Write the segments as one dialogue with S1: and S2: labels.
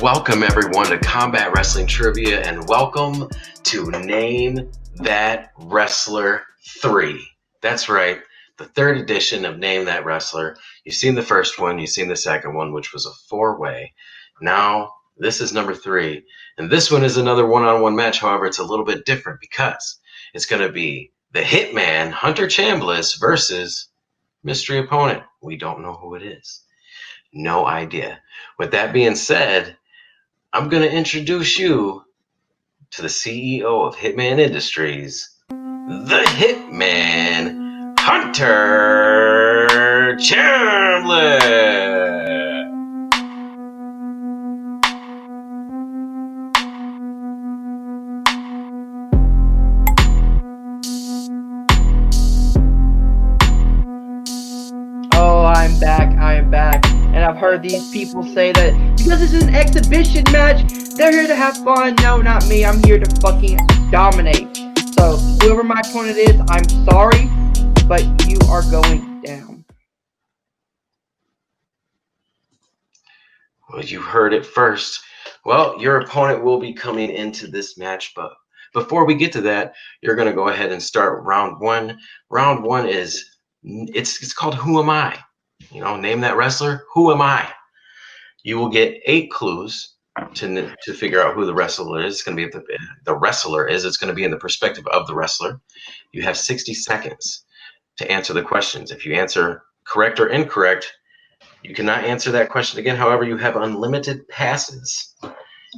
S1: Welcome everyone to Combat Wrestling Trivia, and welcome to Name That Wrestler 3. That's right, the third edition of Name That Wrestler. You've seen the first one, you've seen the second one, which was a four-way. Now, this is number 3, and this one is another one-on-one match. However, it's a little bit different because it's going to be the Hitman, Hunter Chambless, versus mystery opponent. We don't know who it is. No idea. With that being said, I'm going to introduce you to the CEO of Hitman Industries, the Hitman, Hunter Chambless.
S2: Oh, I am back. And I've heard these people say that because this is an exhibition match, they're here to have fun. No, not me. I'm here to fucking dominate. So, whoever my opponent is, I'm sorry, but you are going down.
S1: Well, you heard it first. Well, your opponent will be coming into this match, but before we get to that, you're going to go ahead and start round 1. Round 1 is, it's called Who Am I? You know, name that wrestler. Who am I? You will get 8 clues to figure out who the wrestler is. It's going to be the wrestler is. It's going to be in the perspective of the wrestler. You have 60 seconds to answer the questions. If you answer correct or incorrect, you cannot answer that question again. However, you have unlimited passes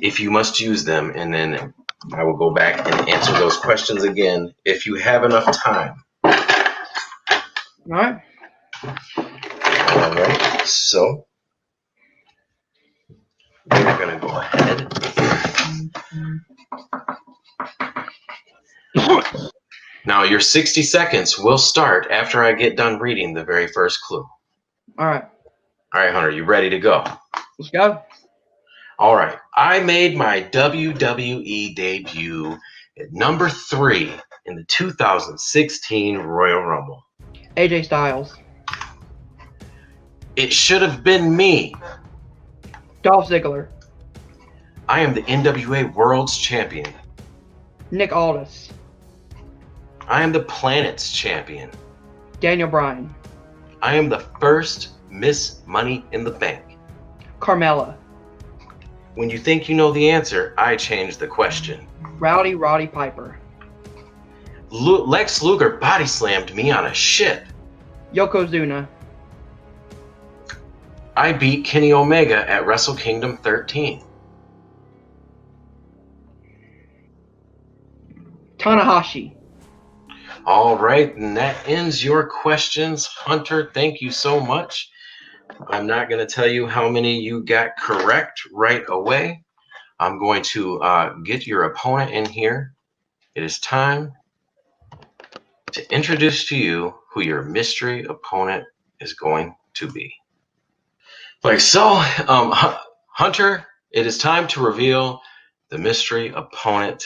S1: if you must use them, and then I will go back and answer those questions again if you have enough time.
S2: All right.
S1: All right, so we're going to go ahead. Now, your 60 seconds will start after I get done reading the very first clue.
S2: All right.
S1: All right, Hunter, you ready to go?
S2: Let's go.
S1: All right. I made my WWE debut at number 3 in the 2016 Royal Rumble.
S2: AJ Styles.
S1: It should have been me.
S2: Dolph Ziggler.
S1: I am the NWA World's Champion.
S2: Nick Aldis.
S1: I am the Planet's Champion.
S2: Daniel Bryan.
S1: I am the first Miss Money in the Bank.
S2: Carmella.
S1: When you think you know the answer, I change the question.
S2: Rowdy Roddy Piper.
S1: Lex Luger body slammed me on a ship.
S2: Yokozuna.
S1: I beat Kenny Omega at Wrestle Kingdom 13.
S2: Tanahashi.
S1: All right, and that ends your questions, Hunter. Thank you so much. I'm not going to tell you how many you got correct right away. I'm going to get your opponent in here. It is time to introduce to you who your mystery opponent is going to be. Like so, Hunter, it is time to reveal the mystery opponent.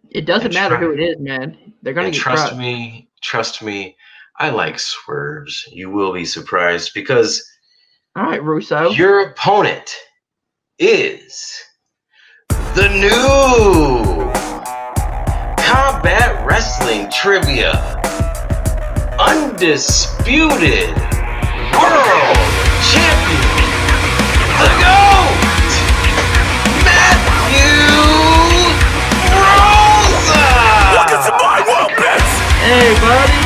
S2: It doesn't matter who it is, man. They're going to get
S1: trust me, I like swerves. You will be surprised because
S2: all right, Russo.
S1: Your opponent is the new Combat Wrestling Trivia Undisputed World Champion, the GOAT, Matthew ROSA!
S3: Welcome to my world, bitch!
S2: Hey, buddy.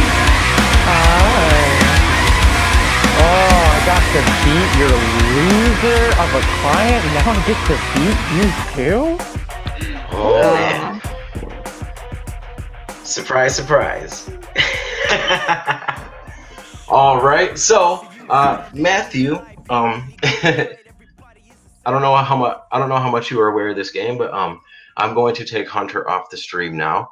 S4: I got to beat your loser of a client, now I get to beat you too?
S1: Oh, man. Surprise, surprise. All right, so Matthew, I don't know how much you are aware of this game, but I'm going to take Hunter off the stream now.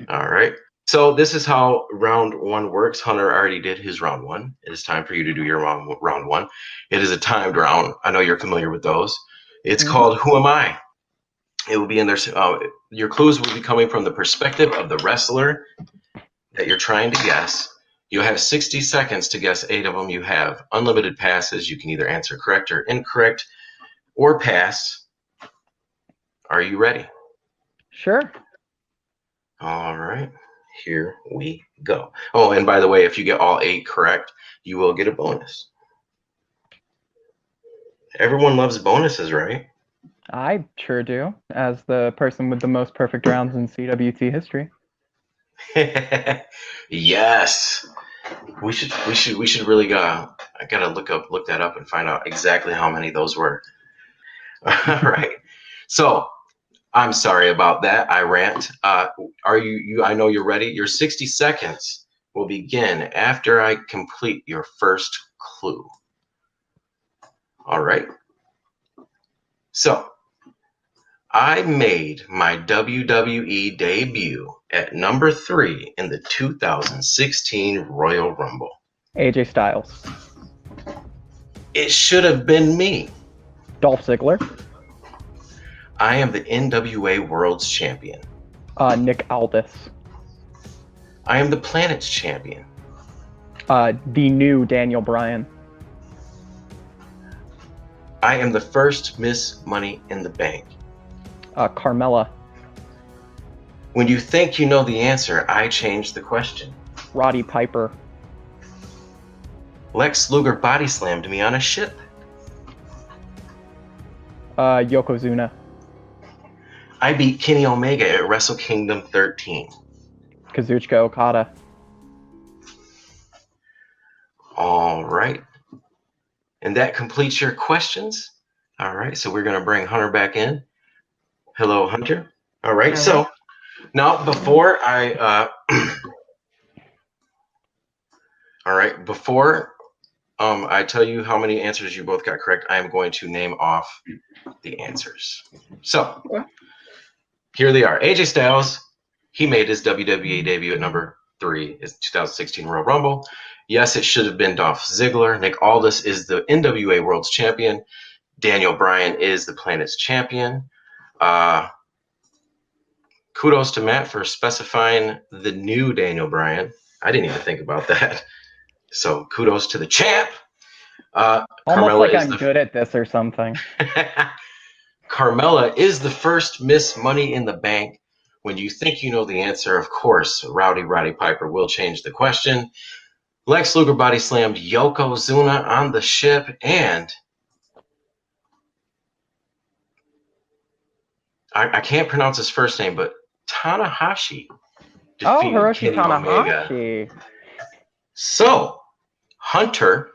S1: All right. So this is how round 1 works. Hunter already did his round 1. It is time for you to do your round 1. It is a timed round. I know you're familiar with those. It's called Who Am I? It will be in there. Your clues will be coming from the perspective of the wrestler that you're trying to guess. You have 60 seconds to guess 8 of them. You have unlimited passes. You can either answer correct or incorrect. or pass. Are you ready?
S4: Sure.
S1: All right, here we go. Oh, and by the way, if you get all 8 correct, you will get a bonus. Everyone loves bonuses, right?
S4: I sure do, as the person with the most perfect rounds in CWT history.
S1: Yes. We should really I gotta look that up and find out exactly how many those were. All right. So I'm sorry about that. I rant. Are you I know you're ready. Your 60 seconds will begin after I complete your first clue. All right. So I made my WWE debut at number 3 in the 2016 Royal Rumble.
S4: AJ Styles.
S1: It should have been me.
S4: Dolph Ziggler.
S1: I am the NWA World's Champion.
S4: Nick Aldis.
S1: I am the Planet's Champion.
S4: The new Daniel Bryan.
S1: I am the first Miss Money in the Bank.
S4: Carmella.
S1: When you think you know the answer, I change the question.
S4: Roddy Piper.
S1: Lex Luger body slammed me on a ship.
S4: Yokozuna.
S1: I beat Kenny Omega at Wrestle Kingdom 13.
S4: Kazuchika Okada.
S1: All right. And that completes your questions. All right. So we're going to bring Hunter back in. Hello, Hunter. All right.
S2: Hello.
S1: So now before I, all right, before I tell you how many answers you both got correct, I am going to name off the answers. So here they are. AJ Styles, he made his WWE debut at number 3 in 2016 Royal Rumble. Yes, it should have been Dolph Ziggler. Nick Aldis is the NWA World's Champion. Daniel Bryan is the Planet's Champion. Kudos to Matt for specifying the new Daniel Bryan. I didn't even think about that. So kudos to the champ.
S4: Almost
S1: Carmella
S4: like
S1: is
S4: I'm good at this or something.
S1: Carmella is the first Miss Money in the Bank. When you think you know the answer, of course, Roddy Piper will change the question. Lex Luger body slammed Yokozuna on the ship, and I can't pronounce his first name, but Tanahashi defeated
S4: Hiroshi
S1: Kenny Omega.
S4: Tanahashi.
S1: So Hunter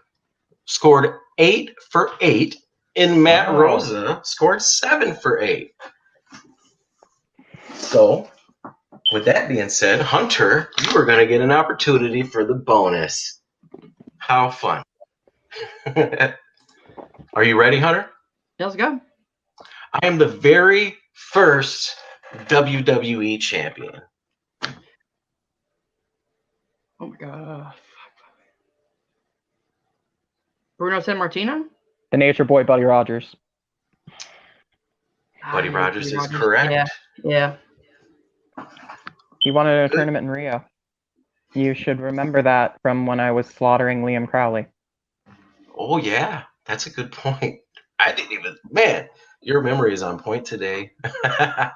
S1: scored 8 for 8, and Matt Rosa scored 7 for 8. So, with that being said, Hunter, you are going to get an opportunity for the bonus. How fun. Are you ready, Hunter?
S2: Let's go.
S1: I am the very first WWE champion.
S2: Oh my god. Bruno Sammartino?
S4: The Nature Boy, Buddy Rogers.
S1: Buddy Rogers is correct.
S2: Yeah.
S4: He won a tournament in Rio. You should remember that from when I was slaughtering Liam Crowley.
S1: Oh, yeah. That's a good point. I didn't even... Man, your memory is on point today.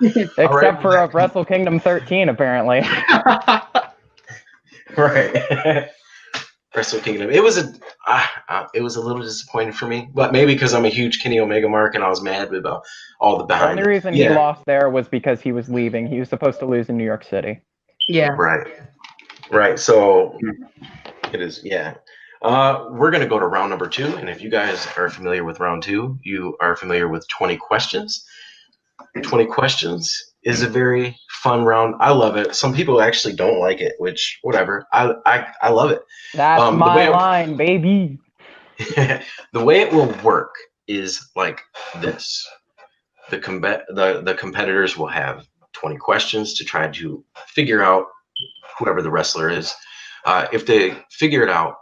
S4: Except for Wrestle Kingdom 13, apparently.
S1: Right. Wrestle Kingdom. It was a little disappointing for me, but maybe because I'm a huge Kenny Omega mark and I was mad about all the behind.
S4: The only reason he lost there was because he was leaving. He was supposed to lose in New York City.
S2: Yeah.
S1: Right. So it is. Yeah. We're gonna go to round number 2, and if you guys are familiar with round 2, you are familiar with 20 questions. 20 questions is a very fun round. I love it. Some people actually don't like it, which whatever. I love it.
S4: That's my line, baby.
S1: The way it will work is like this. The competitors will have 20 questions to try to figure out whoever the wrestler is. If they figure it out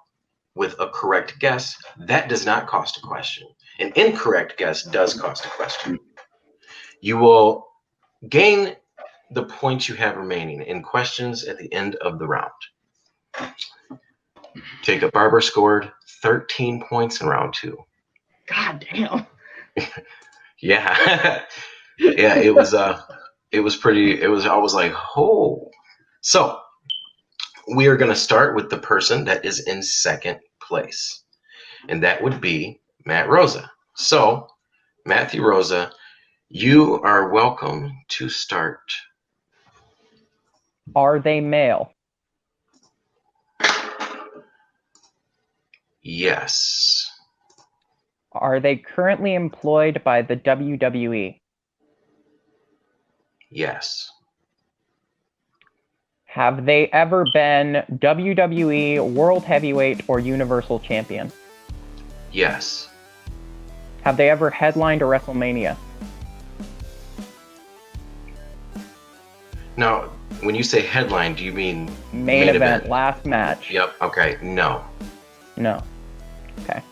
S1: with a correct guess, that does not cost a question. An incorrect guess does cost a question. You will gain the points you have remaining in questions at the end of the round. Jacob Barber scored 13 points in round 2.
S2: God damn.
S1: Yeah. Yeah, it was I was like, oh. So we are gonna start with the person that is in second place. And that would be Matt Rosa. So, Matthew Rosa, you are welcome to start.
S4: Are they male?
S1: Yes.
S4: Are they currently employed by the WWE?
S1: Yes.
S4: Have they ever been WWE World Heavyweight or Universal Champion?
S1: Yes.
S4: Have they ever headlined a WrestleMania?
S1: Now, when you say headline, do you mean
S4: Main event, last match?
S1: Yep. Okay. No.
S4: No. Okay.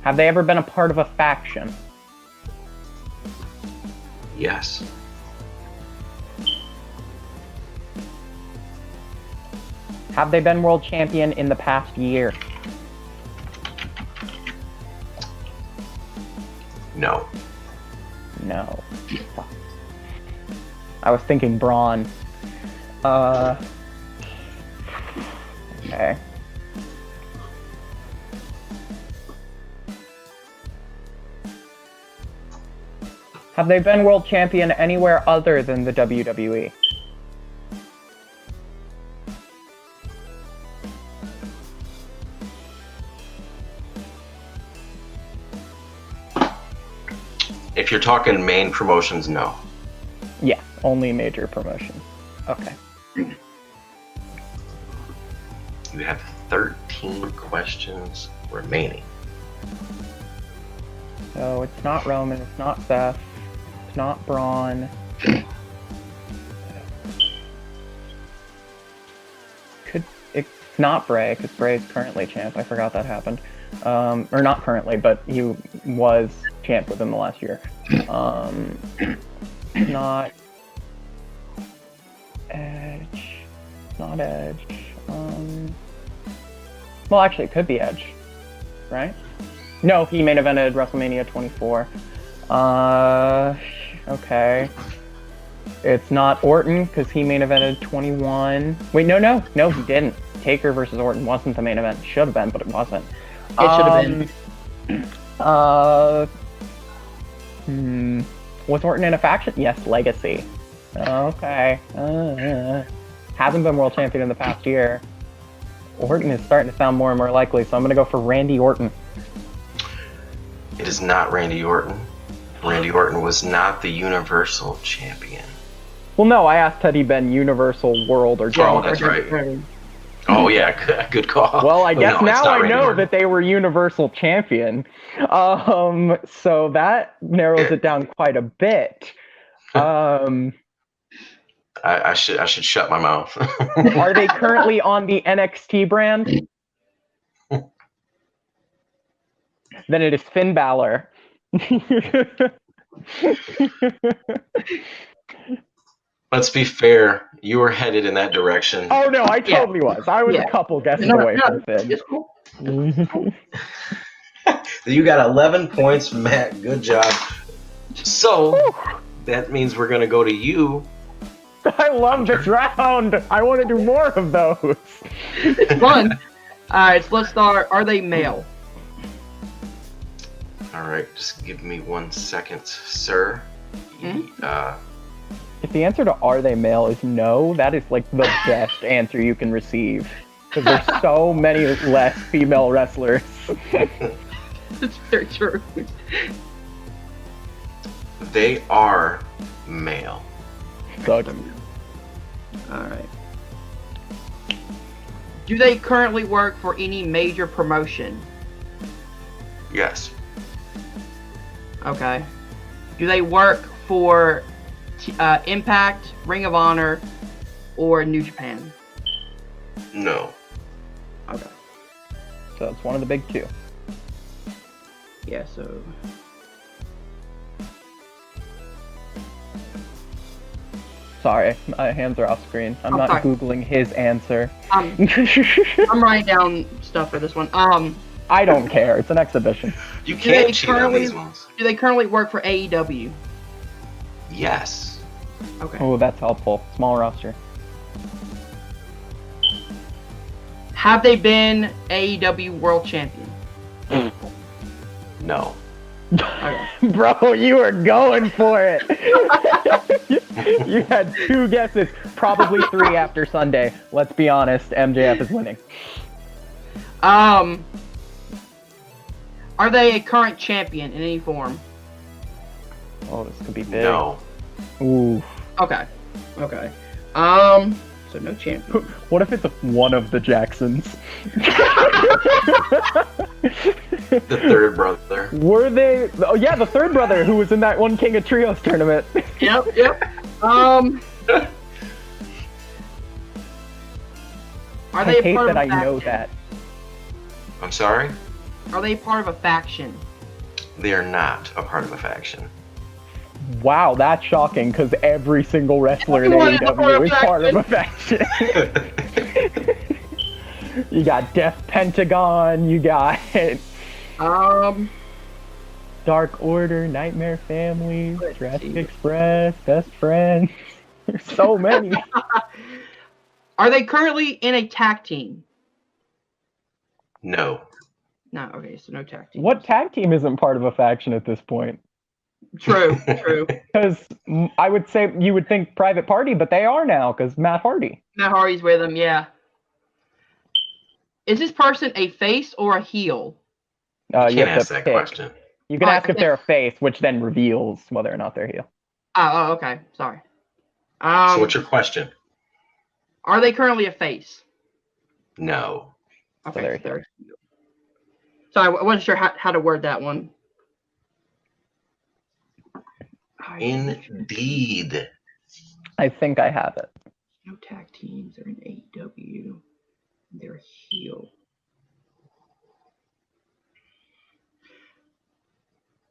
S4: Have they ever been a part of a faction?
S1: Yes.
S4: Have they been world champion in the past year?
S1: No.
S4: No. Fuck. I was thinking Braun. Okay. Have they been world champion anywhere other than the WWE?
S1: If you're talking main promotions, no.
S4: Yeah, only major promotion. Okay.
S1: You have 13 questions remaining.
S4: So it's not Roman, it's not Seth, it's not Braun. It's not Bray, because Bray is currently champ. I forgot that happened. Or not currently, but he was champ within the last year. Not Edge. Not Edge. Well, actually, it could be Edge, right? No, he main evented WrestleMania 24. Okay. It's not Orton, because he main evented 21. Wait, no, he didn't. Taker versus Orton wasn't the main event. Should have been, but it wasn't.
S2: It should have been.
S4: Was Orton in a faction? Yes, Legacy. Okay. Hasn't been world champion in the past year. Orton is starting to sound more and more likely, so I'm going to go for Randy Orton.
S1: It is not Randy Orton. Randy Orton was not the Universal Champion.
S4: Well, no, I asked had he been Universal World or
S1: Oh, that's right. Oh, yeah, good call.
S4: Well, I guess
S1: no,
S4: now I
S1: Randy
S4: know
S1: Orton.
S4: that they were Universal Champion. So that narrows it down quite a bit.
S1: I should shut my mouth.
S4: Are they currently on the NXT brand? Then it is Finn Balor.
S1: Let's be fair. You were headed in that direction.
S4: Oh no, I totally was. I was a couple guesses away from Finn.
S2: It's cool.
S1: You got 11 points, Matt. Good job. So that means we're gonna go to you.
S4: I love this round. I want to do more of those.
S2: It's fun. Alright, so let's start. Are they male?
S1: All right, just give me 1 second, sir.
S4: If the answer to are they male is no, that is like the best answer you can receive. Because there's so many less female wrestlers.
S2: It's very true.
S1: They are male.
S4: Sucks.
S2: Alright. Do they currently work for any major promotion?
S1: Yes.
S2: Okay. Do they work for Impact, Ring of Honor, or New Japan?
S1: No.
S2: Okay.
S4: So it's one of the big two.
S2: Yeah, so...
S4: Sorry, my hands are off screen. I'm not
S2: sorry.
S4: Googling his answer.
S2: I'm writing down stuff for this one.
S4: I don't care. It's an exhibition.
S1: You
S2: Do they
S1: can't cheat on these ones.
S2: Do they currently work for AEW?
S1: Yes.
S2: Okay.
S4: Oh, that's helpful. Small roster.
S2: Have they been AEW World Champion?
S1: No.
S2: Okay.
S4: Bro, you were going for it. You had 2 guesses, probably 3 after Sunday. Let's be honest, MJF is winning.
S2: Are they a current champion in any form?
S4: Oh, this could be big.
S1: No.
S4: Ooh.
S2: Okay. Okay. So no champion.
S4: What if it's one of the Jacksons?
S1: The third brother.
S4: Were they? Oh yeah, the third brother who was in that one King of Trios tournament.
S2: Yep. Are
S4: I
S2: they a
S4: hate
S2: part
S4: that
S2: of a
S4: I know
S2: faction?
S4: that.
S1: I'm sorry?
S2: Are they part of a faction?
S1: They are not a part of a faction.
S4: Wow, that's shocking because every single wrestler in
S2: Everyone is a part of
S4: AEW is part of a faction. You got Death Pentagon, you got Dark Order, Nightmare Family, Jurassic Express, Best Friends. There's so many.
S2: Are they currently in a tag team?
S1: No.
S2: No. Okay. So no tag team.
S4: What tag team isn't part of a faction at this point?
S2: True. True.
S4: Because I would say you would think Private Party, but they are now because Matt Hardy.
S2: Matt Hardy's with them. Yeah. Is this person a face or a heel?
S1: You
S4: You
S1: can't
S4: have
S1: ask
S4: to
S1: that
S4: pick.
S1: question.
S4: You can
S2: Oh,
S4: ask if they're a face, which then reveals whether or not they're heel.
S2: Oh, okay. Sorry.
S1: So what's your question?
S2: Are they currently a face?
S1: No.
S2: Okay.
S4: they're
S2: So sorry, I wasn't sure how to word that one.
S1: Indeed.
S4: I think I have it.
S2: No tag teams. They're in AEW. They're heel.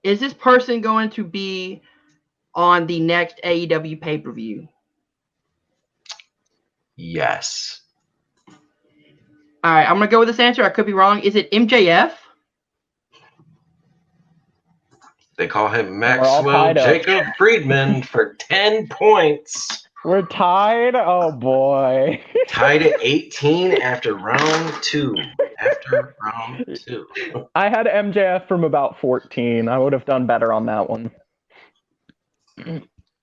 S2: Is this person going to be on the next AEW pay-per-view?
S1: Yes.
S2: All right, I'm going to go with this answer. I could be wrong. Is it MJF?
S1: They call him
S4: all
S1: Maxwell
S4: tied up.
S1: Jacob Friedman for 10 points.
S4: We're tied? Oh, boy.
S1: Tied at 18 after round 2.
S4: I had MJF from about 14. I would have done better on that one.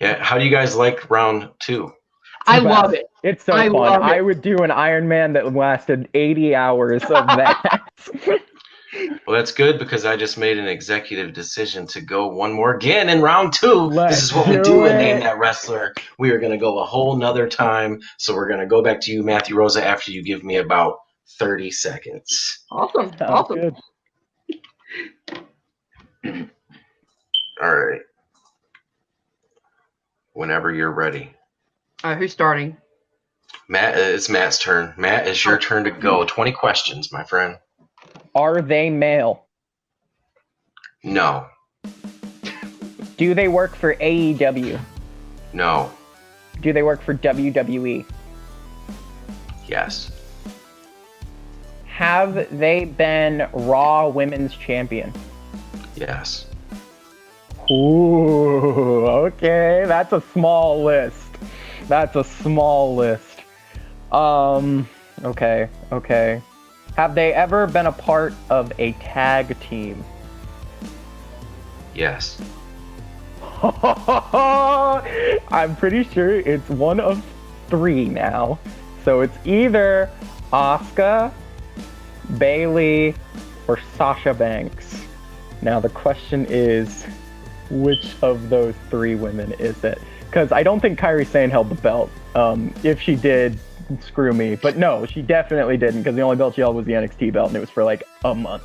S1: Yeah. How do you guys like round 2?
S2: I love it.
S4: It's so
S2: I
S4: fun.
S2: love it.
S4: I would do an Iron Man that lasted 80 hours of that.
S1: Well, that's good because I just made an executive decision to go one more again in round 2. This is what we do in Name That Wrestler. We are going to go a whole nother time. So we're going to go back to you, Matthew Rosa, after you give me about 30 seconds.
S2: Awesome.
S4: Sounds
S2: Awesome.
S4: good.
S1: All right. Whenever you're ready.
S2: All right, who's starting?
S1: Matt, it's Matt's turn. Matt, it's your turn to go. 20 questions, my friend.
S4: Are they male?
S1: No.
S4: Do they work for AEW?
S1: No.
S4: Do they work for WWE?
S1: Yes.
S4: Have they been Raw Women's Champion?
S1: Yes.
S4: Ooh, okay, that's a small list. Okay. Have they ever been a part of a tag team?
S1: Yes.
S4: I'm pretty sure it's one of 3 now. So it's either Asuka, Bailey, or Sasha Banks. Now the question is, which of those 3 women is it? Because I don't think Kairi Sane held the belt. If she did, screw me. But no, she definitely didn't, because the only belt she held was the NXT belt, and it was for like a month.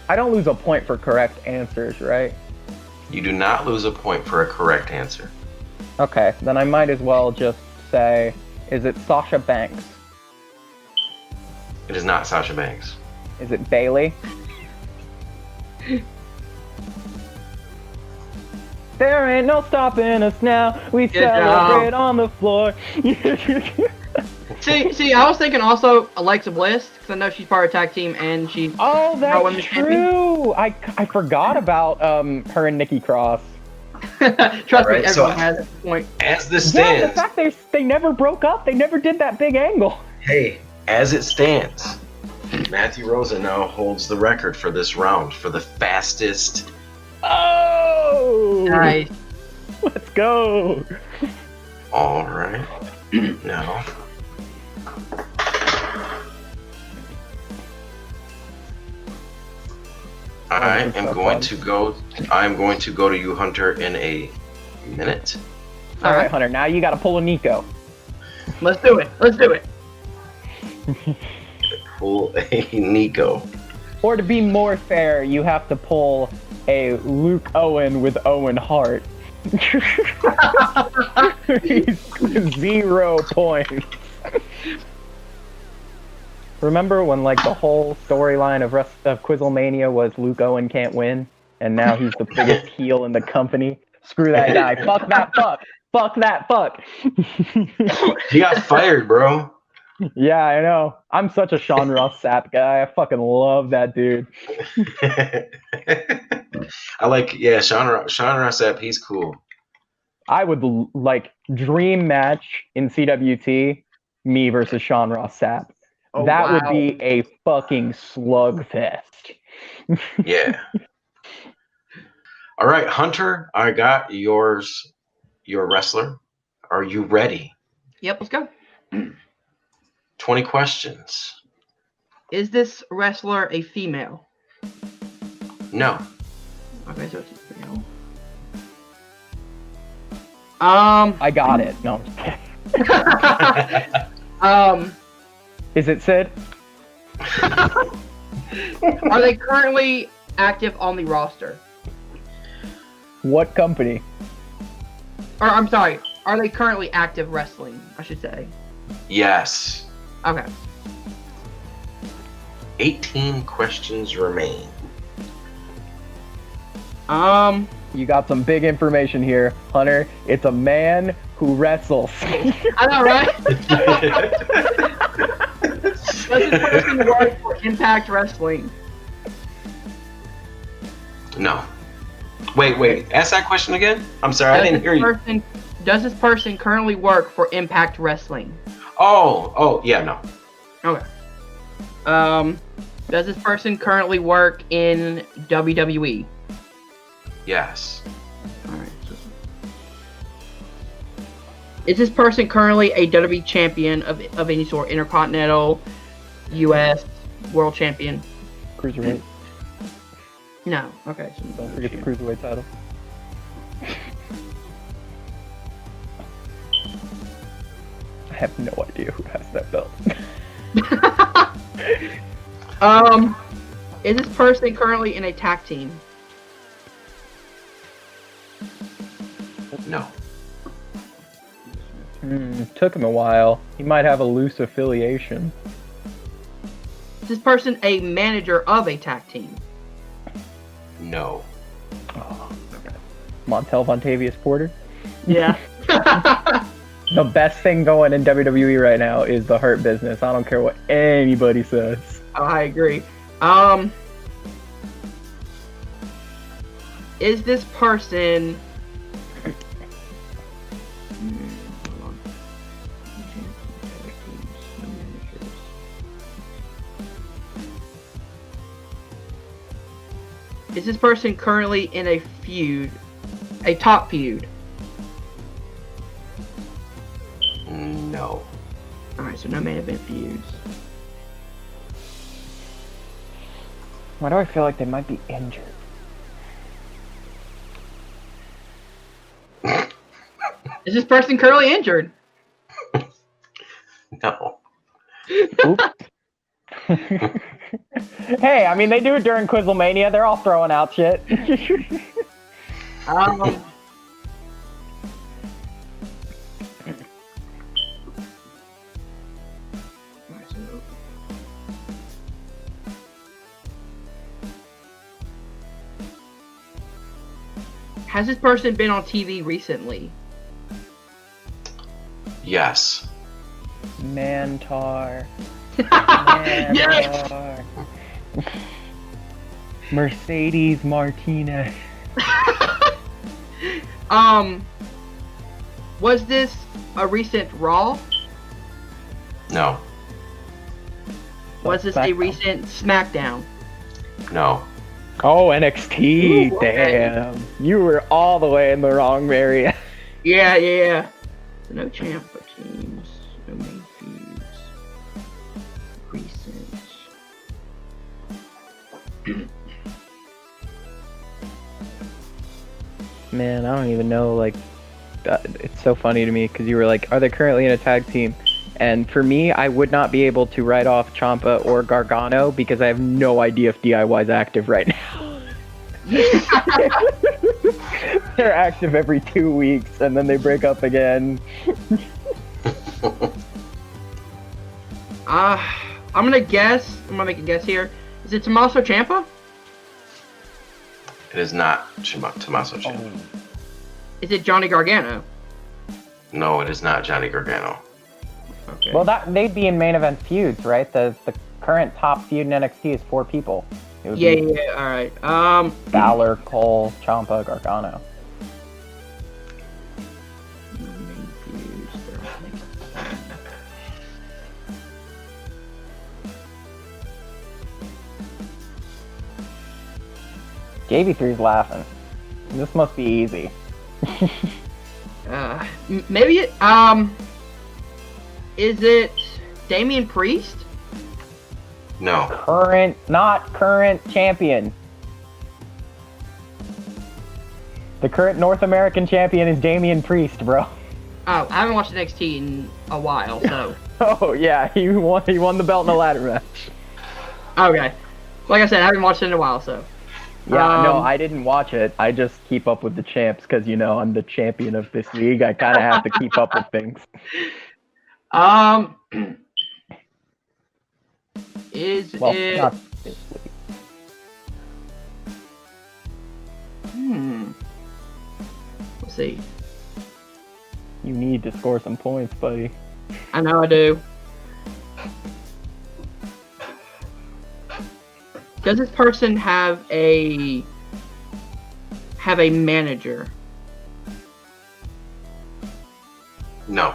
S4: I don't lose a point for correct answers, right?
S1: You do not lose a point for a correct answer.
S4: Okay, then I might as well just say, is it Sasha Banks?
S1: It is not Sasha Banks.
S4: Is it Bailey? There ain't no stopping us now. We
S2: Good
S4: celebrate
S2: job.
S4: on the floor.
S2: See, I was thinking also Alexa Bliss, because I know she's part of tag team and she's
S4: Oh,
S2: Raw
S4: that's
S2: Women's Champion.
S4: true. I forgot about her and Nikki Cross.
S2: Trust
S1: Alright,
S2: me,
S1: so-
S2: everyone has at this point.
S1: As this
S4: Yeah, the
S1: stands,
S4: fact they never broke up. They never did that big angle.
S1: hey, as it stands, Matthew Rosa now holds the record for this round for the fastest.
S4: Oh,
S2: Nice.
S4: let's go.
S1: All right. Now, I am going to go. I am going to go to you, Hunter, in a minute.
S4: All right, Hunter. Now you got to pull a Nico.
S2: Let's do it. Let's do it.
S1: Pull a Nico.
S4: Or to be more fair, you have to pull a Luke Owen with Owen Hart. He's 0 points. Remember when like the whole storyline of Quizzlemania was Luke Owen can't win, and now he's the biggest heel in the company? Screw that guy. Fuck that fuck. Fuck that fuck.
S1: He got fired, bro.
S4: Yeah, I know. I'm such a Sean Ross Sapp guy. I fucking love that dude.
S1: I like, yeah, Sean Rossap. He's cool.
S4: I would like dream match in CWT, me versus Sean Ross Sapp.
S2: Oh,
S4: That would
S2: wow.
S4: be a fucking slugfest.
S1: Yeah. All right, Hunter. I got yours. Your wrestler. Are you ready?
S2: Yep, let's go.
S1: 20 questions.
S2: Is this wrestler a female?
S1: No.
S2: Okay, so it's a female.
S4: I got it. No. Is it Sid?
S2: Are they currently active on the roster?
S4: What company?
S2: Or I'm sorry, are they currently active wrestling? I should say.
S1: Yes.
S2: Okay.
S1: 18 questions remain.
S4: You got some big information here, Hunter. It's a man who wrestles.
S2: I know, right? Does this person work for Impact Wrestling?
S1: No. Wait. Ask that question again. I'm sorry, I didn't hear you.
S2: Does this person currently work for Impact Wrestling?
S1: Oh, yeah, no.
S2: Okay. Does this person currently work in WWE?
S1: Yes.
S2: Alright. Is this person currently a WWE champion of any sort? Intercontinental, US, World Champion?
S4: Cruiserweight.
S2: No. Okay. So
S4: Don't forget the Cruiserweight title. I have no idea who has that belt.
S2: Is this person currently in a tag team?
S1: No.
S4: Took him a while. He might have a loose affiliation.
S2: Is this person a manager of a tag team?
S1: No.
S4: Oh, okay. Montel Vontavious Porter.
S2: Yeah.
S4: The best thing going in WWE right now is the Hurt Business. I don't care what anybody says.
S2: Oh, I agree. Is this person... Hold on. Is this person currently in a feud? A top feud?
S1: No.
S2: Alright, so no main event feuds.
S4: Why do I feel like they might be injured?
S2: Is this person currently injured?
S1: No.
S4: Oops. Hey, I mean, they do it during Quizzlemania. They're all throwing out shit.
S2: Has this person been on TV recently?
S1: Yes.
S4: Mantar.
S2: Yes!
S4: Mantar. Mercedes Martinez.
S2: Was this a recent Raw?
S1: No.
S2: Was this a
S4: SmackDown.
S2: recent SmackDown?
S1: No.
S4: Oh, NXT.
S2: Ooh, okay.
S4: Damn. You were all the way in the wrong area.
S2: Yeah. So no champ for teams. No main feuds. Recent.
S4: Man, I don't even know, like, it's so funny to me because you were like, are they currently in a tag team? And for me, I would not be able to write off Ciampa or Gargano because I have no idea if DIY is active right now. They're active every 2 weeks and then they break up again.
S2: I'm gonna guess. I'm gonna make a guess here. Is it Tommaso Ciampa?
S1: It is not Tommaso Ciampa.
S2: Is it Johnny Gargano?
S1: No, it is not Johnny Gargano.
S2: Okay.
S4: Well, they'd be in main event feuds, right? The current top feud in NXT is 4 people. It would be
S2: yeah. All right.
S4: Balor, Cole, Ciampa, Gargano. JV3's laughing. This must be easy.
S2: Maybe it. Is it Damian Priest?
S1: No.
S4: Not current champion. The current North American champion is Damian Priest, bro.
S2: Oh, I haven't watched NXT in a while, so.
S4: Oh yeah, he won the belt in a ladder match.
S2: Okay. Like I said, I haven't watched it in a while, so.
S4: Yeah, no, I didn't watch it. I just keep up with the champs because, you know, I'm the champion of this league. I kind of have to keep up with things.
S2: Is
S4: Well,
S2: it?
S4: not this league.
S2: Let's see.
S4: You need to score some points, buddy.
S2: I know I do. Does this person have a manager?
S1: No.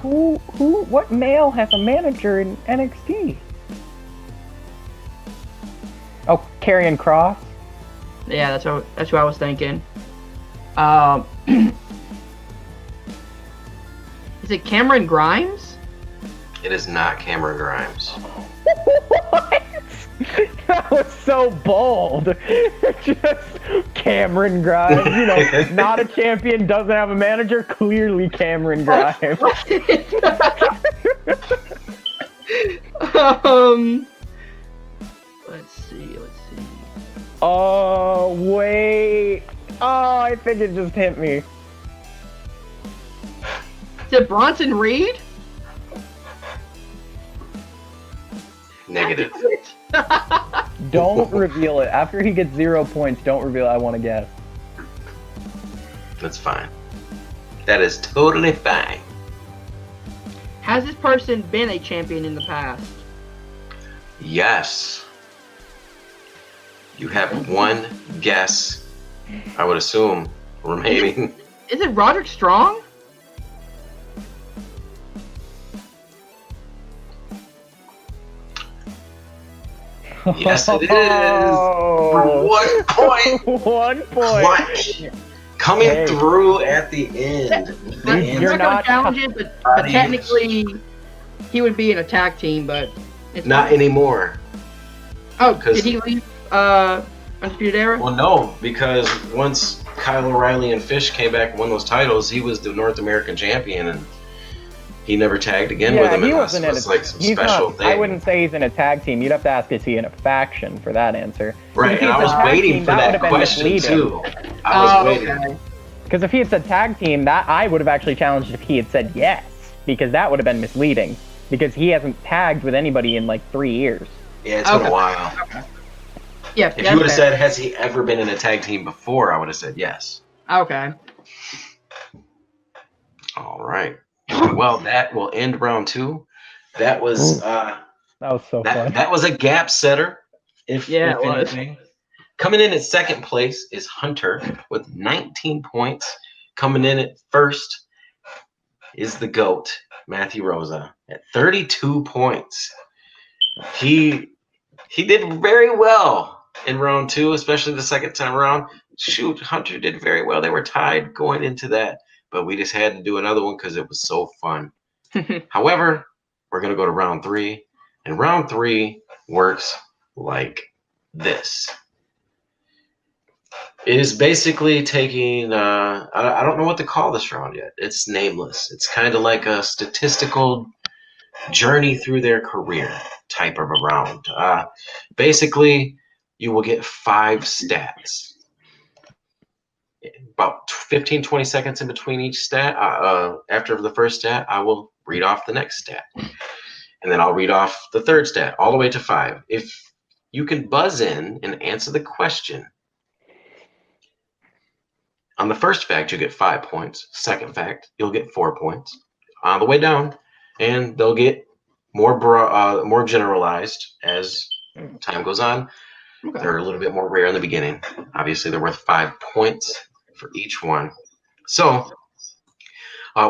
S4: What male has a manager in NXT? Oh, Karrion Kross.
S2: Yeah, that's what I was thinking. Is it Cameron Grimes?
S1: It is not Cameron Grimes.
S4: What? That was so bold. Just Cameron Grimes, you know, not a champion, doesn't have a manager. Clearly, Cameron Grimes.
S2: Let's see.
S4: Oh wait. Oh, I think it just hit me.
S2: Is it Bronson Reed?
S1: Negative.
S4: Don't reveal it. After he gets 0 points, don't reveal it. I want to guess.
S1: That's fine. That is totally fine.
S2: Has this person been a champion in the past?
S1: Yes. You have one guess, I would assume, remaining.
S2: Is it Roderick Strong?
S1: Yes, it is.
S4: Oh.
S1: For 1 point.
S4: 1 point.
S1: Clutch. Coming through at the end.
S4: You're
S2: I'm not
S4: not-
S2: gonna challenge it, but technically he would be in a tag team, but it's
S1: Not anymore.
S2: Oh,
S1: 'cause-
S2: did he leave Undisputed Era?
S1: Well, no, because once Kyle O'Reilly and Fish came back and won those titles, he was the North American champion, and he never tagged again with him
S4: he
S1: unless
S4: wasn't
S1: it
S4: in
S1: was
S4: a,
S1: like some
S4: he's
S1: special
S4: not,
S1: thing.
S4: I wouldn't say he's in a tag team. You'd have to ask, is he in a faction for that answer?
S1: Right, and I was waiting for that question too. I was waiting.
S4: Because if he had said tag team, that I would have actually challenged if he had said yes, because that would have been misleading. Because he hasn't tagged with anybody in like 3 years.
S1: Yeah, it's been a while.
S2: Yeah,
S1: If you would have said, has he ever been in a tag team before, I would have said yes.
S2: Okay.
S1: All right. Well, that will end round 2. That was
S4: that was so fun.
S1: that was a gap setter. If
S2: Yeah, it was.
S1: anything. Coming in at second place is Hunter with 19 points. Coming in at first is the GOAT, Matthew Rosa, at 32 points. He did very well in round 2, especially the second time around. Shoot, Hunter did very well. They were tied going into that, but we just had to do another one because it was so fun. However, we're going to go to round 3, and round 3 works like this. It is basically taking, I don't know what to call this round yet. It's nameless. It's kind of like a statistical journey through their career type of a round. Basically, you will get 5 stats. About 15, 20 seconds in between each stat. After the first stat, I will read off the next stat. And then I'll read off the third stat, all the way to 5. If you can buzz in and answer the question, on the first fact, you get 5 points. Second fact, you'll get 4 points. On the way down, and they'll get more generalized as time goes on. Okay. They're a little bit more rare in the beginning. Obviously, they're worth 5 points for each one. So,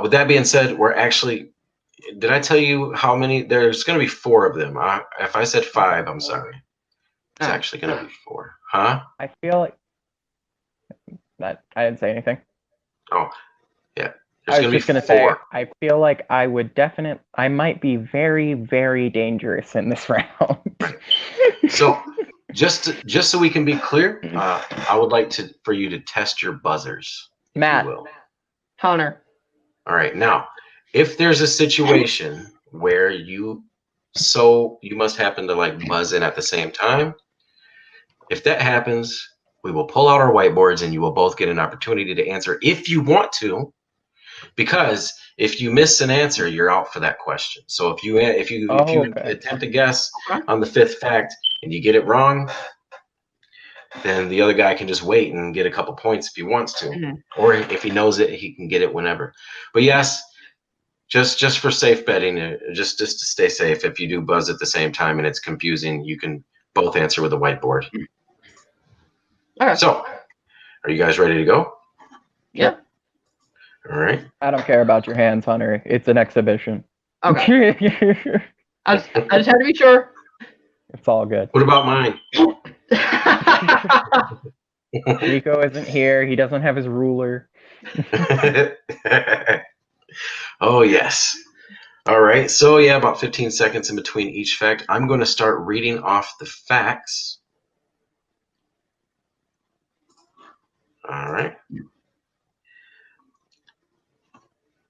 S1: with that being said, we're actually. Did I tell you how many? There's going to be 4 of them. If I said 5, I'm sorry. It's actually going to be 4. Huh?
S4: I feel like that I didn't say anything.
S1: Oh, yeah.
S4: I was just going to say, I feel like I might be very, very dangerous in this round.
S1: So, just so we can be clear, I would like for you to test your buzzers.
S2: Matt. Hunter.
S1: All right. Now, if there's a situation where you must happen to like buzz in at the same time, if that happens, we will pull out our whiteboards and you will both get an opportunity to answer if you want to, because if you miss an answer, you're out for that question. So if you attempt to guess on the 5th fact and you get it wrong, then the other guy can just wait and get a couple points if he wants to. Mm-hmm. Or if he knows it, he can get it whenever. But yes, just for safe betting, just to stay safe, if you do buzz at the same time and it's confusing, you can both answer with a whiteboard. All right. So, are you guys ready to go?
S2: Yeah.
S1: All right.
S4: I don't care about your hands, Hunter. It's an exhibition.
S2: Okay. I just had to be sure.
S4: It's all good.
S1: What about mine?
S4: Rico isn't here. He doesn't have his ruler.
S1: Oh, yes. All right. So, yeah, about 15 seconds in between each fact. I'm going to start reading off the facts. All right.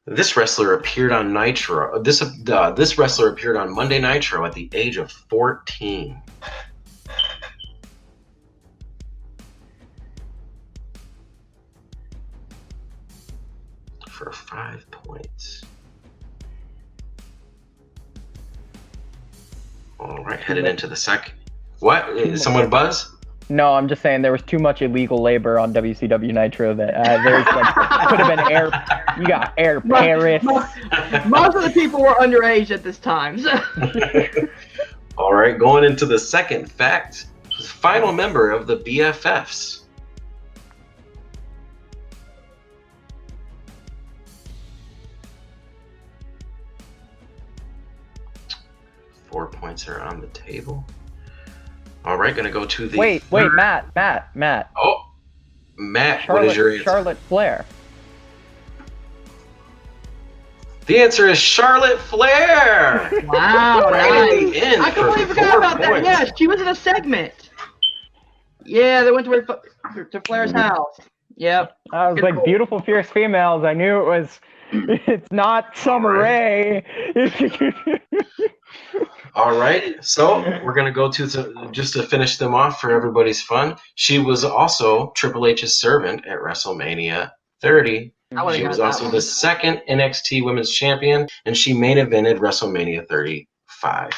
S1: This wrestler appeared on Nitro. This wrestler appeared on Monday Nitro at the age of 14. For 5 points. All right, headed into the second. What? Is someone buzz?
S4: No, I'm just saying there was too much illegal labor on WCW Nitro that there's could have been air. You got Air Paris.
S2: Most of the people were underage at this time. So.
S1: All right, going into the second fact. Final member of the BFFs. Four points are on the table. All right, going to go to the...
S4: Wait, Matt.
S1: Oh, Matt, what is your answer?
S4: Charlotte Flair.
S1: The answer is Charlotte Flair.
S2: Wow,
S1: right
S2: nice. I completely forgot about that. Yeah, she was in a segment. Yeah, they went to Flair's house. Yep.
S4: I was like, cool. Beautiful, fierce females. I knew it was... It's not Summer Rae.
S1: All right, so we're going to go to just to finish them off for everybody's fun. She was also Triple H's servant at WrestleMania 30. She was also the second NXT Women's Champion, and she main evented WrestleMania 35.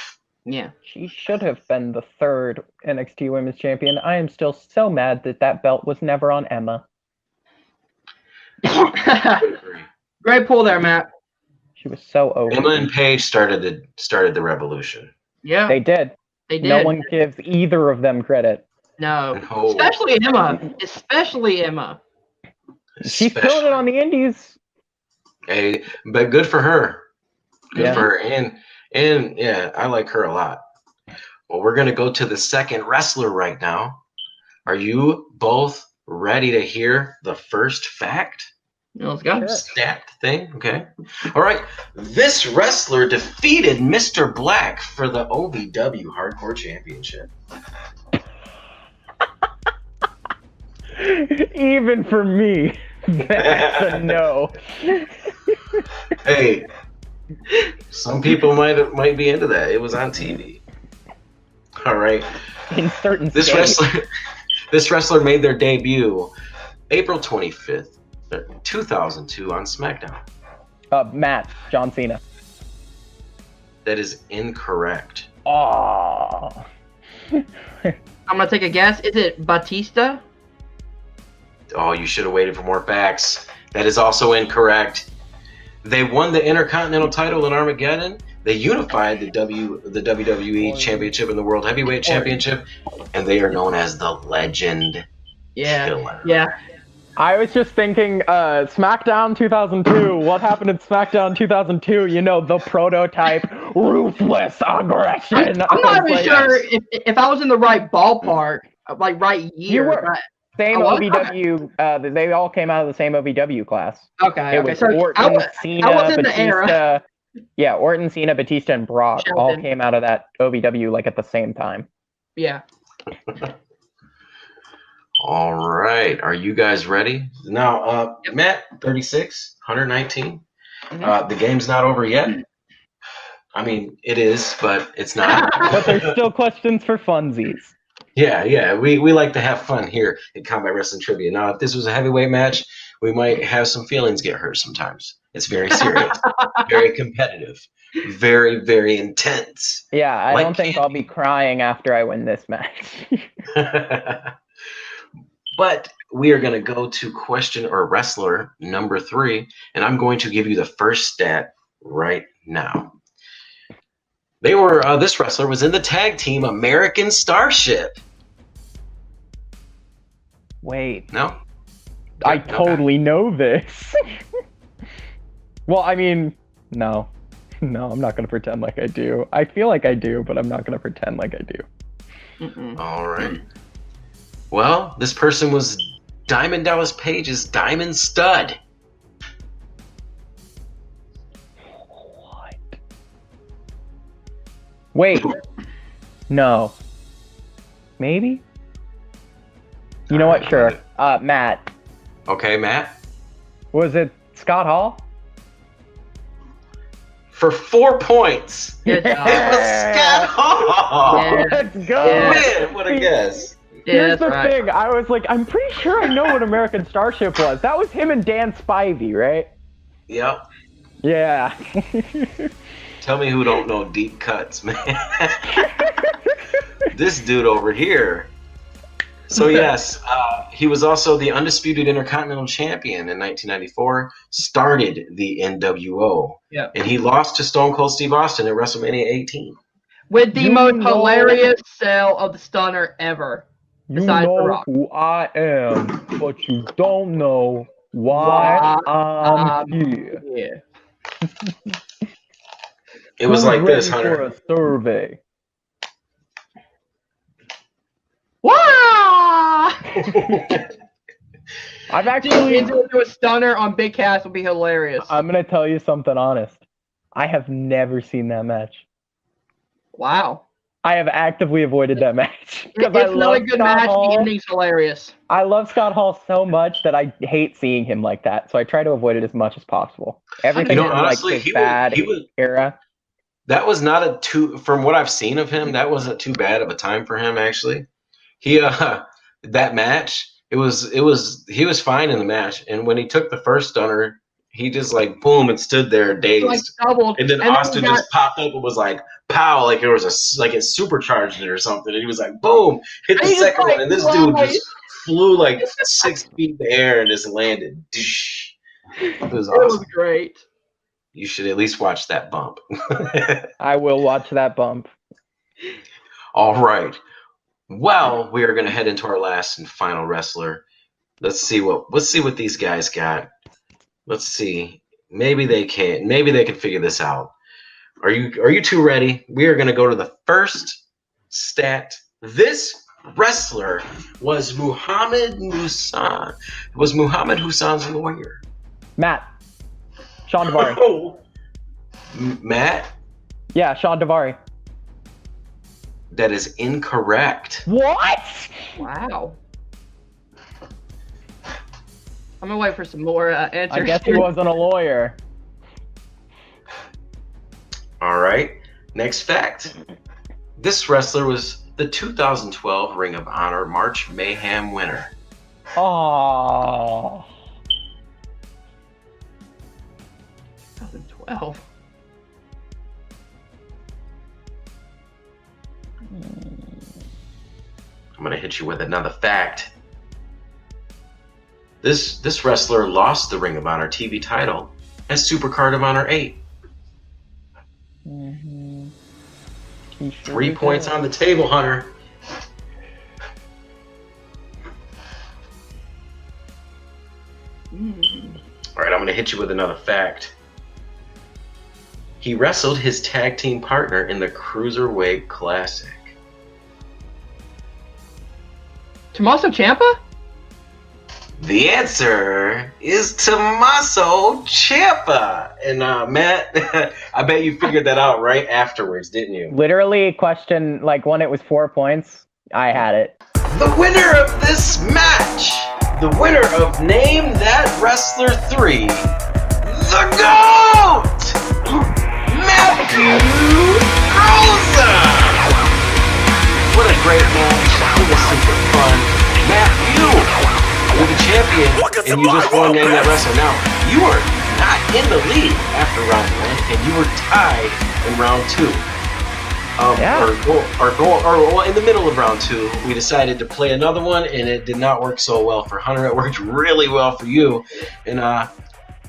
S2: Yeah.
S4: She should have been the third NXT Women's Champion. I am still so mad that that belt was never on Emma.
S2: Great pull there, Matt.
S4: She was so over.
S1: Emma and Paige started the revolution.
S2: Yeah,
S4: They did.
S2: they did.
S4: No one gives either of them credit.
S2: No,
S1: No.
S2: especially Emma. Especially Emma.
S4: She's killing it on the indies.
S1: Hey, but good for her. Good
S4: Yeah.
S1: for her. And yeah, I like her a lot. Well, we're gonna go to the second wrestler right now. Are you both ready to hear the first fact?
S2: Let's go.
S4: Sure.
S1: Stat thing? Okay. All right. This wrestler defeated Mr. Black for the OVW Hardcore Championship.
S4: Even for me, that's a no.
S1: Hey, some people might be into that. It was on TV. All right.
S4: In certain
S1: This
S4: states.
S1: wrestler made their debut April 25th, 2002 on SmackDown.
S4: Matt, John Cena.
S1: That is incorrect.
S4: Oh.
S2: I'm gonna take a guess. Is it Batista?
S1: Oh, you should have waited for more facts. That is also incorrect. They won the Intercontinental title in Armageddon. They unified the WWE Championship and the World Heavyweight Championship, and they are known as the Legend Killer.
S2: Yeah.
S4: I was just thinking, SmackDown 2002. What happened in SmackDown 2002? You know, the prototype ruthless aggression.
S2: I'm not even
S4: Like,
S2: sure if I was in the right ballpark, like right year.
S4: You were.
S2: but-
S4: Same
S2: Oh,
S4: OVW. They all came out of the same OVW class.
S2: Okay.
S4: It
S2: Okay.
S4: was
S2: So
S4: Orton, Cena,
S2: I was in the era.
S4: Batista. Yeah, Orton, Cena, Batista, and Brock all
S2: Sheldon.
S4: came out of that OVW like at the same time.
S2: Yeah.
S1: All right. Are you guys ready? Now,
S2: Yep.
S1: Matt, 36, 119.
S2: Mhm.
S1: The game's not over yet. I mean, it is, but it's not.
S4: But there's still questions for funsies.
S1: Yeah. We like to have fun here at Combat Wrestling Trivia. Now, if this was a heavyweight match, we might have some feelings get hurt sometimes. It's very serious, very competitive, very, very intense.
S4: Yeah, I
S1: Like
S4: don't think I'll be crying after I win this match.
S1: But we are going to go to question or wrestler number 3, and I'm going to give you the first stat right now. This wrestler was in the tag team American Starship.
S4: Wait,
S1: No?
S4: I
S1: Okay.
S4: totally know this. Well, I mean, no. No, I'm not going to pretend like I do. I feel like I do, but I'm not going to pretend like I do.
S2: Mm-mm.
S1: All right. Well, this person was Diamond Dallas Page's Diamond Stud.
S4: What? Wait. No. Maybe? You know what? Sure. Matt.
S1: Okay, Matt.
S4: Was it Scott Hall?
S1: For 4 points.
S2: Good
S1: It
S2: job.
S1: was Scott Hall.
S2: Yeah.
S4: Let's go!
S2: Yeah.
S1: Man, what a guess.
S2: Yeah,
S4: Here's
S2: that's
S4: the
S2: right.
S4: thing. I was like, I'm pretty sure I know what American Starship was. That was him and Dan Spivey, right?
S1: Yep.
S4: Yeah.
S1: Tell me who don't know deep cuts, man. This dude over here. So yes, he was also the undisputed Intercontinental Champion in 1994. Started the NWO,
S2: Yeah.
S1: and he lost to Stone Cold Steve Austin at WrestleMania 18.
S2: With the
S4: You
S2: most
S4: know-
S2: hilarious sell of the stunner ever.
S4: You
S2: Besides The
S4: know
S2: Rock.
S4: who I am, but you don't know why I'm here.
S2: Yeah.
S1: It was
S4: Who's
S1: like this,
S4: ready
S1: Hunter.
S4: for a survey.
S2: Wow!
S4: I've
S2: Dude,
S4: actually.
S2: into a stunner on Big Cass would be hilarious.
S4: I'm gonna tell you something honest. I have never seen that match.
S2: Wow.
S4: I have actively avoided that match
S2: It's
S4: I
S2: not a good
S4: Scott
S2: match.
S4: Hall.
S2: The ending's hilarious.
S4: I love Scott Hall so much that I hate seeing him like that, so I try to avoid it as much as possible. Everything
S1: You know,
S4: in
S1: honestly,
S4: like his bad
S1: he was.
S4: era.
S1: That was not a too. From what I've seen of him, that wasn't too bad of a time for him. Actually, he that match. He was fine in the match, and when he took the first stunner, He just like boom and stood there
S2: Like
S1: dazed.
S2: doubled.
S1: And then
S2: we
S1: Austin
S2: got-
S1: just popped up and was like, pow, like it was like it supercharged it or something. And he was like, boom, hit the
S2: And he just,
S1: second
S2: like,
S1: one. And this
S2: flies.
S1: dude just flew like 6 feet in the air and just landed. It was
S2: It was
S1: awesome.
S2: great.
S1: You should at least watch that bump.
S4: I will watch that bump.
S1: All right. Well, we are going to head into our last and final wrestler. Let's see what these guys got. Let's see. Maybe they can figure this out. Are you two ready? We are going to go to the first stat. This wrestler was Muhammad Hussain. Was Muhammad Hussain's lawyer?
S4: Matt. Sean Davari.
S1: Oh, Matt,
S4: Yeah, Sean Davari.
S1: that is incorrect.
S4: What?
S2: Wow. I'm gonna wait for some more answers.
S4: I guess he wasn't a lawyer.
S1: All right. Next fact. This wrestler was the 2012 Ring of Honor March Mayhem winner.
S4: Oh.
S2: 2012.
S1: I'm going to hit you with another fact. This wrestler lost the Ring of Honor TV title at Supercard of Honor 8.
S4: Mm-hmm.
S1: 3 points on the table, Hunter. All right, I'm going to hit you with another fact. He wrestled his tag team partner in the Cruiserweight Classic.
S2: Tommaso Ciampa?
S1: The answer is Tommaso Ciampa. And Matt, I bet you figured that out right afterwards, didn't you?
S4: Literally, question, like, when it was 4 points, I had it.
S1: The winner of this match, the winner of Name That Wrestler 3, the GOAT, Matthew ROSA. What a great match. It was super fun. Matthew, you're the champion, and you just won Name That Wrestler. Now, you are not in the lead after round 1, and you were tied in round 2. Or in the middle of round 2, we decided to play another one, and it did not work so well for Hunter. It worked really well for you, and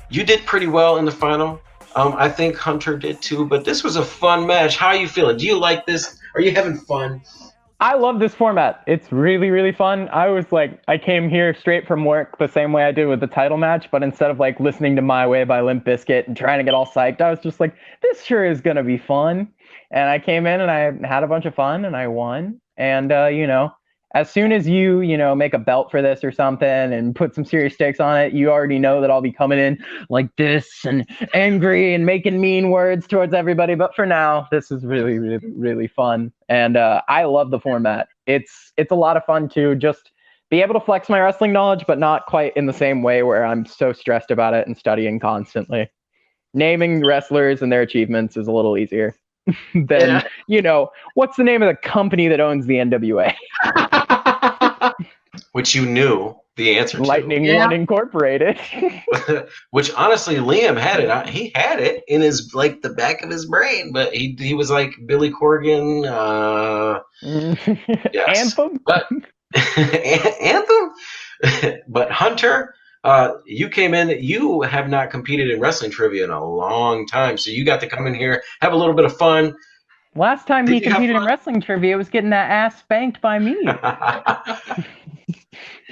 S1: you did pretty well in the final. I think Hunter did too, but this was a fun match. How are you feeling? Do you like this? Are you having fun?
S4: I love this format. It's really, really fun. I came here straight from work the same way I did with the title match, but instead of like listening to My Way by Limp Bizkit and trying to get all psyched, I was just like, this sure is going to be fun. And I came in and I had a bunch of fun and I won. And, as soon as you make a belt for this or something and put some serious stakes on it, you already know that I'll be coming in like this and angry and making mean words towards everybody. But for now, this is really, really, really fun. And I love the format. It's a lot of fun to just be able to flex my wrestling knowledge, but not quite in the same way where I'm so stressed about it and studying constantly. Naming wrestlers and their achievements is a little easier than, what's the name of the company that owns the NWA?
S1: Which you knew the answer to.
S4: Lightning One Incorporated.
S1: Which honestly, Liam had it. He had it in his the back of his brain, but he was like Billy Corgan. Yes.
S4: Anthem.
S1: But Anthem. But Hunter, you came in. You have not competed in wrestling trivia in a long time, so you got to come in here, have a little bit of fun.
S4: Last time he competed in wrestling trivia was getting that ass spanked by me.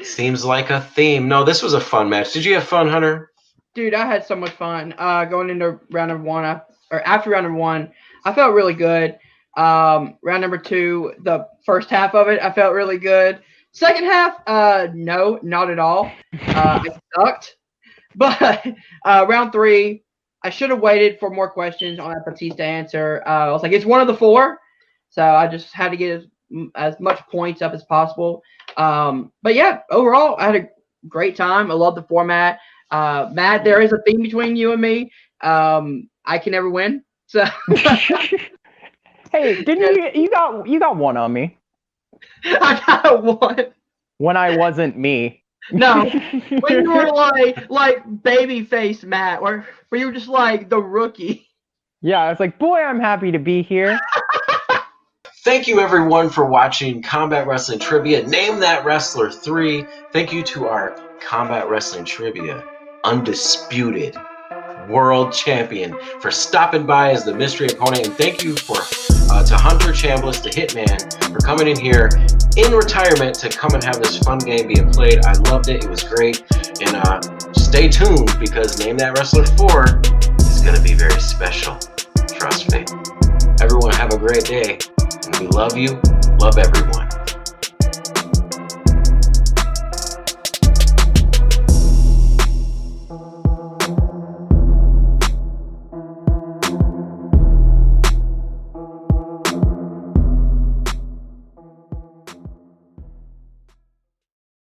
S1: Seems like a theme. No, this was a fun match. Did you have fun, Hunter?
S2: Dude, I had so much fun. Going into round number 1, after round number 1, I felt really good. Round number 2, the first half of it, I felt really good. Second half, no, not at all. I sucked. But round 3, I should have waited for more questions on that Batista answer. I was like, it's one of the 4. So I just had to get as much points up as possible. But yeah, overall, I had a great time. I love the format. Matt, there is a theme between you and me. I can never win. So
S4: hey, didn't you got one on me?
S2: I got one.
S4: When I wasn't me.
S2: No, when you were like babyface Matt, or where you were just like the rookie.
S4: Yeah, I was like, boy, I'm happy to be here.
S1: Thank you everyone for watching Combat Wrestling Trivia. Name That Wrestler 3. Thank you to our Combat Wrestling Trivia undisputed world champion for stopping by as the mystery opponent. And thank you to Hunter, Chambless, to Hitman for coming in here in retirement to come and have this fun game being played. I loved it. It was great. And stay tuned because Name That Wrestler 4 is going to be very special. Trust me. Everyone have a great day. And we love you. Love everyone.